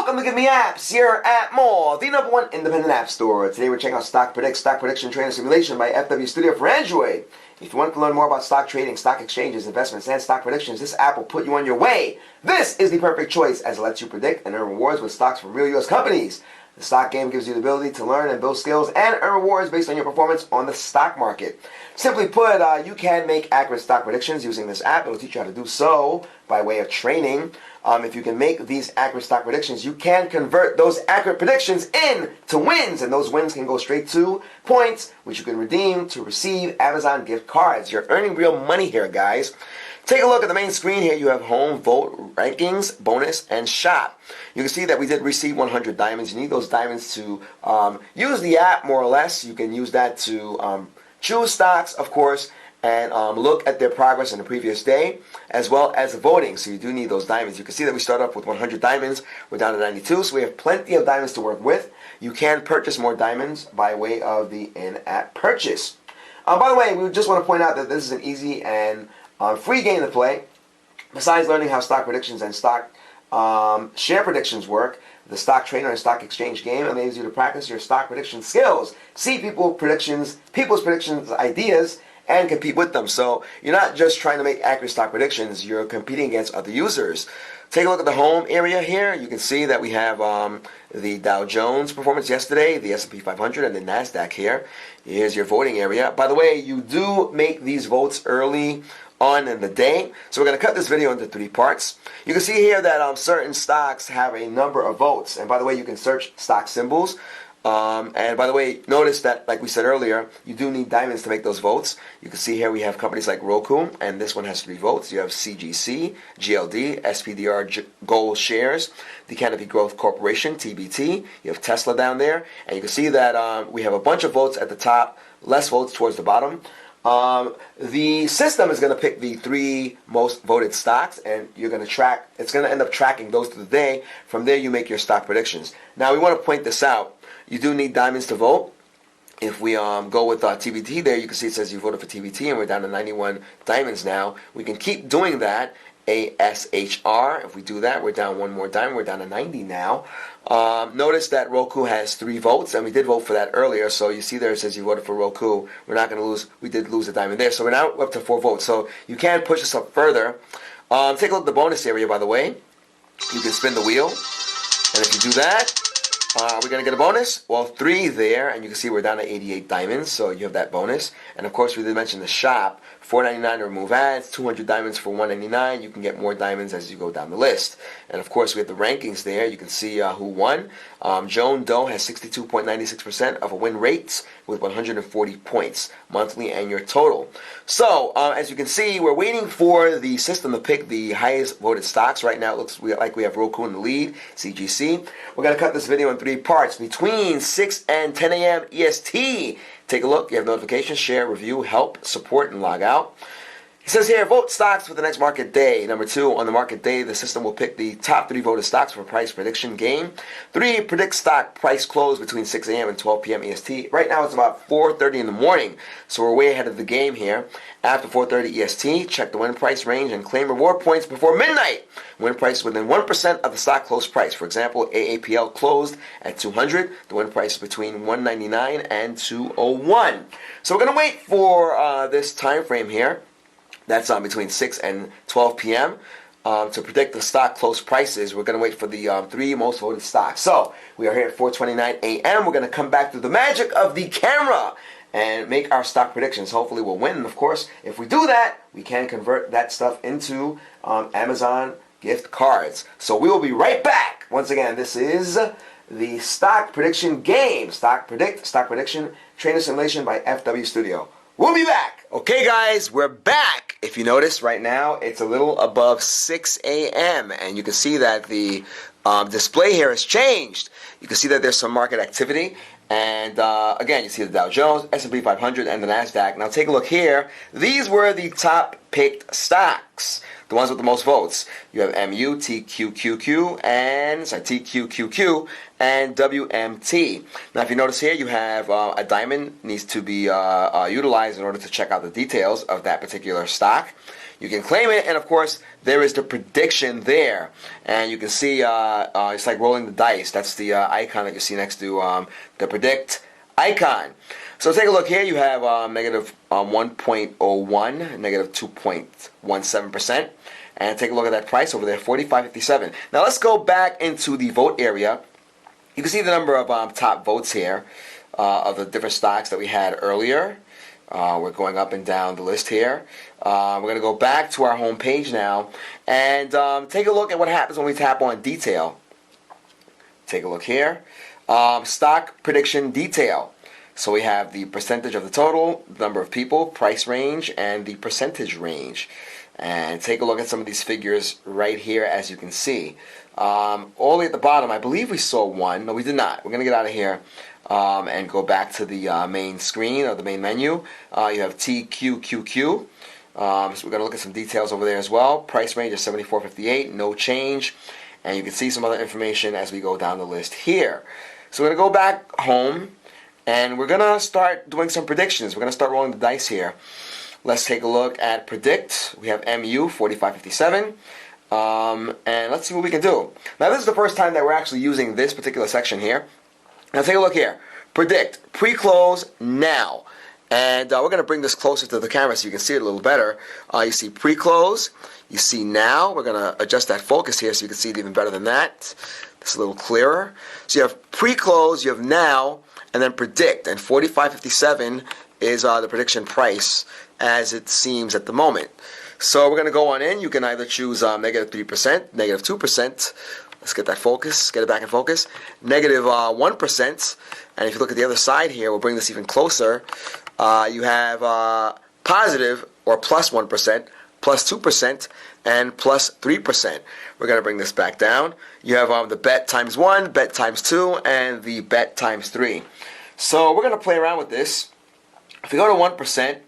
Welcome to GiveMeApps here at Mall, the #1 independent app store. Today we're checking out StockPredict, Stock Prediction Trader Simulation by FW Studio for Android. If you want to learn more about stock trading, stock exchanges, investments, and stock predictions, this app will put you on your way. This is the perfect choice as it lets you predict and earn rewards with stocks from real U.S. companies. The stock game gives you the ability to learn and build skills and earn rewards based on your performance on the stock market. Simply put, you can make accurate stock predictions using this app. It will teach you how to do so by way of training. If you can make these accurate stock predictions, you can convert those accurate predictions into wins, and those wins can go straight to points, which you can redeem to receive Amazon gift cards. You're earning real money here, guys. Take a look at the main screen here. You have home, vote, rankings, bonus, and shop. You can see that we did receive 100 diamonds. You need those diamonds to use the app, more or less. You can use that to choose stocks, of course, and look at their progress in the previous day, as well as the voting. So you do need those diamonds. You can see that we start off with 100 diamonds. We're down to 92, so we have plenty of diamonds to work with. You can purchase more diamonds by way of the in-app purchase. By the way, we just want to point out that this is an easy and free game to play. Besides learning how stock predictions and stock share predictions work, the stock trainer and stock exchange game enables you to practice your stock prediction skills, see people's predictions, ideas, and compete with them. So you're not just trying to make accurate stock predictions, you're competing against other users. Take a look at the home area here. You can see that we have the Dow Jones performance yesterday, the S&P 500, and the NASDAQ here. Here's your voting area. By the way, you do make these votes early on in the day. So we're going to cut this video into 3 parts. You can see here that certain stocks have a number of votes. And by the way, you can search stock symbols. And by the way, notice that, like we said earlier, you do need diamonds to make those votes. You can see here we have companies like Roku, and this one has 3 votes. You have CGC, GLD, SPDR Gold Shares, the Canopy Growth Corporation, TBT. You have Tesla down there. And you can see that we have a bunch of votes at the top, less votes towards the bottom. The system is going to pick the 3 most voted stocks, and you're going to track. It's going to end up tracking those through the day. From there, you make your stock predictions. Now, we want to point this out. You do need diamonds to vote. If we go with TBT there, you can see it says you voted for TBT, and we're down to 91 diamonds now. We can keep doing that. ASHR. If we do that, we're down 1 more diamond. We're down to 90 now. Notice that Roku has 3 votes, and we did vote for that earlier. So you see there it says you voted for Roku. We're not going to lose. We did lose a diamond there. So we're now up to 4 votes. So you can push this up further. Take a look at the bonus area, by the way. You can spin the wheel. And if you do that, we're going to get a bonus. Well, 3 there, and you can see we're down to 88 diamonds, so you have that bonus. And of course, we did mention the shop. $4.99 to remove ads, 200 diamonds for $1.99. You can get more diamonds as you go down the list. And of course, we have the rankings there. You can see who won. Joan Doe has 62.96% of a win rate with 140 points, monthly and your total. So, as you can see, we're waiting for the system to pick the highest voted stocks. Right now, it looks like we have Roku in the lead, CGC. We're going to cut this video in 3 parts between 6 and 10 a.m. EST. Take a look. You have notifications, share, review, help, support, and log out. It says here, vote stocks for the next market day. Number 2, on the market day, the system will pick the top 3 voted stocks for a price prediction game. 3, predict stock price close between 6 a.m. and 12 p.m. EST. Right now, it's about 4:30 in the morning, so we're way ahead of the game here. After 4:30 EST, check the win price range and claim reward points before midnight. Win price is within 1% of the stock close price. For example, AAPL closed at 200. The win price is between 199 and 201. So we're going to wait for this time frame here. That's between 6 and 12 p.m. To predict the stock close prices. We're going to wait for the 3 most voted stocks. So we are here at 4:29 a.m. We're going to come back through the magic of the camera and make our stock predictions. Hopefully we'll win. And of course, if we do that, we can convert that stuff into Amazon gift cards. So we will be right back. Once again, this is the stock prediction game. Stock prediction trainer simulation by FW Studio. We'll be back. Okay, guys, we're back. If you notice right now, it's a little above 6 a.m. and you can see that the display here has changed. You can see that there's some market activity. And again, you see the Dow Jones, S&P 500, and the NASDAQ. Now take a look here. These were the top picked stocks. the ones with the most votes. You have MU, TQQQ, and TQQQ, and WMT. Now, if you notice here, you have a diamond needs to be utilized in order to check out the details of that particular stock. You can claim it, and of course, there is the prediction there. And you can see it's like rolling the dice. That's the icon that you see next to the predict icon. So take a look here. You have negative 1.01, negative 2.17%. And take a look at that price over there, 45.57. Now let's go back into the vote area. You can see the number of top votes here of the different stocks that we had earlier. We're going up and down the list here. We're going to go back to our home page now and take a look at what happens when we tap on detail. Take a look here. Stock prediction detail. So we have the percentage of the total, the number of people, price range, and the percentage range. And take a look at some of these figures right here, as you can see. All the way at the bottom, I believe we saw one. No, we did not. We're going to get out of here and go back to the main screen or the main menu. You have TQQQ. So we're going to look at some details over there as well. Price range is $74.58, no change. And you can see some other information as we go down the list here. So we're going to go back home, and we're going to start doing some predictions. We're going to start rolling the dice here. Let's take a look at predict. We have MU 45.57. And let's see what we can do. Now, this is the first time that we're actually using this particular section here. Now, take a look here. Predict. Pre-close now. And we're going to bring this closer to the camera so you can see it a little better. You see pre-close. You see now. We're going to adjust that focus here so you can see it even better than that. It's a little clearer. So you have pre-close, you have now, and then predict. And 45.57 is the prediction price as it seems at the moment. So we're going to go on in. You can either choose negative 3%, negative 2%. Let's get that focus, get it back in focus. Negative 1%. And if you look at the other side here, we'll bring this even closer. You have positive or plus 1%, plus 2%, and plus 3%. We're going to bring this back down. You have the bet times 1, bet times 2, and the bet times 3. So we're going to play around with this. If we go to 1%,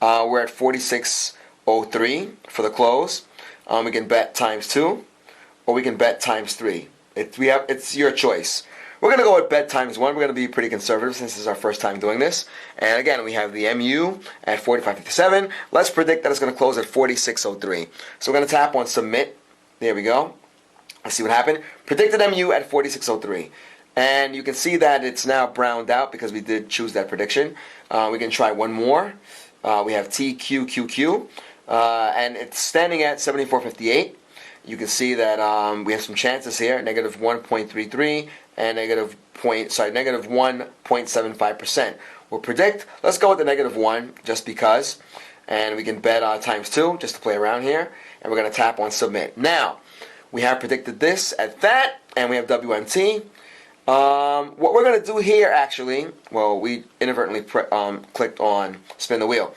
we're at 46.03 for the close. We can bet times 2, or we can bet times 3. It's your choice. We're going to go with bet times 1. We're going to be pretty conservative since this is our first time doing this. And again, we have the MU at 45.57. Let's predict that it's going to close at 46.03. So we're going to tap on submit. There we go. Let's see what happened. Predicted MU at 46.03. And you can see that it's now browned out because we did choose that prediction. We can try one more. We have TQQQ. And it's standing at 74.58. You can see that we have some chances here, negative 1.33 and negative 1.75%. We'll predict. Let's go with the negative 1 just because. And we can bet times 2 just to play around here. And we're going to tap on submit. Now, we have predicted this at that, and we have WMT. What we're going to do here, actually, well, we inadvertently clicked on spin the wheel.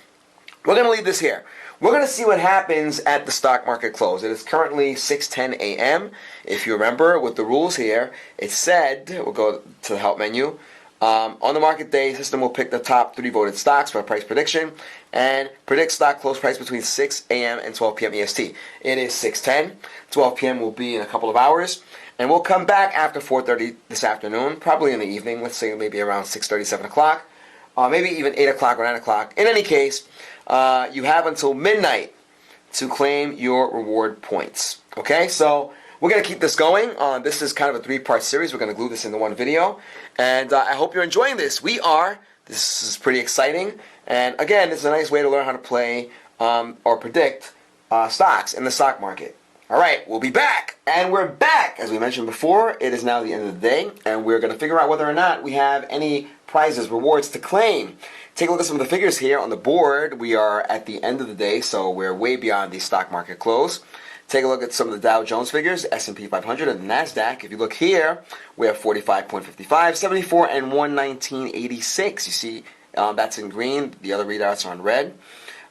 We're going to leave this here. We're going to see what happens at the stock market close. It is currently 6:10 a.m. If you remember with the rules here, it said, we'll go to the help menu. On the market day, the system will pick the top 3 voted stocks for a price prediction and predict stock close price between 6 a.m. and 12 p.m. EST. It is 6:10. 12 p.m. will be in a couple of hours. And we'll come back after 4:30 this afternoon, probably in the evening. Let's say maybe around 6:30, 7 o'clock. Maybe even 8 o'clock or 9 o'clock. In any case, you have until midnight to claim your reward points. Okay, so we're going to keep this going. This is kind of a 3-part series. We're going to glue this into one video. And I hope you're enjoying this. We are. This is pretty exciting. And again, this is a nice way to learn how to play or predict stocks in the stock market. All right, we'll be back. And we're back. As we mentioned before, it is now the end of the day. And we're going to figure out whether or not we have any prizes, rewards to claim. Take a look at some of the figures here on the board. We are at the end of the day, so we're way beyond the stock market close. Take a look at some of the Dow Jones figures, S&P 500, and the NASDAQ. If you look here, we have 45.55, 74, and 119.86. You see that's in green. The other readouts are in red.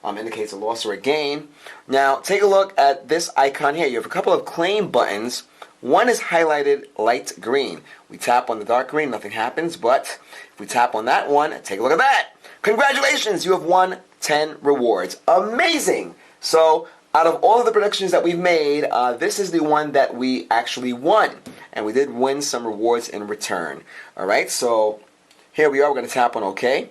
Indicates a loss or a gain. Now, take a look at this icon here. You have a couple of claim buttons. One is highlighted light green. We tap on the dark green, nothing happens. But if we tap on that one, take a look at that. Congratulations, you have won 10 rewards. Amazing. So out of all of the predictions that we've made, this is the one that we actually won. And we did win some rewards in return. Alright, so here we are. We're going to tap on OK.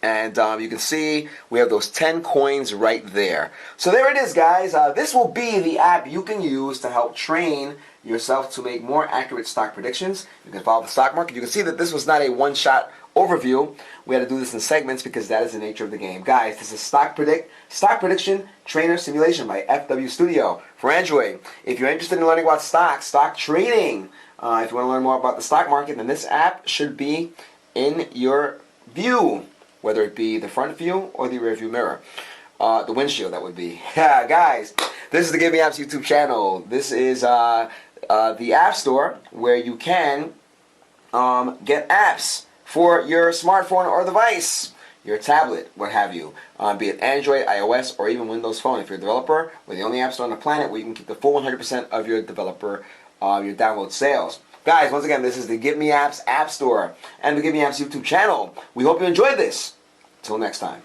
And you can see we have those 10 coins right there. So there it is, guys. This will be the app you can use to help train yourself to make more accurate stock predictions. You can follow the stock market. You can see that this was not a one-shot overview. We had to do this in segments because that is the nature of the game. Guys, this is Stock Prediction Trainer Simulation by FW Studio for Android. If you're interested in learning about stock trading, if you want to learn more about the stock market, then this app should be in your view, whether it be the front view or the rear view mirror. The windshield, that would be. Yeah, guys, this is the GiveMeApps YouTube channel. This is the App Store where you can get apps for your smartphone or device, your tablet, what have you, be it Android, iOS, or even Windows Phone. If you're a developer, we're the only app store on the planet where you can keep the full 100% of your developer, your download sales. Guys, once again, this is the GiveMeApps App Store and the GiveMeApps YouTube channel. We hope you enjoyed this. Until next time.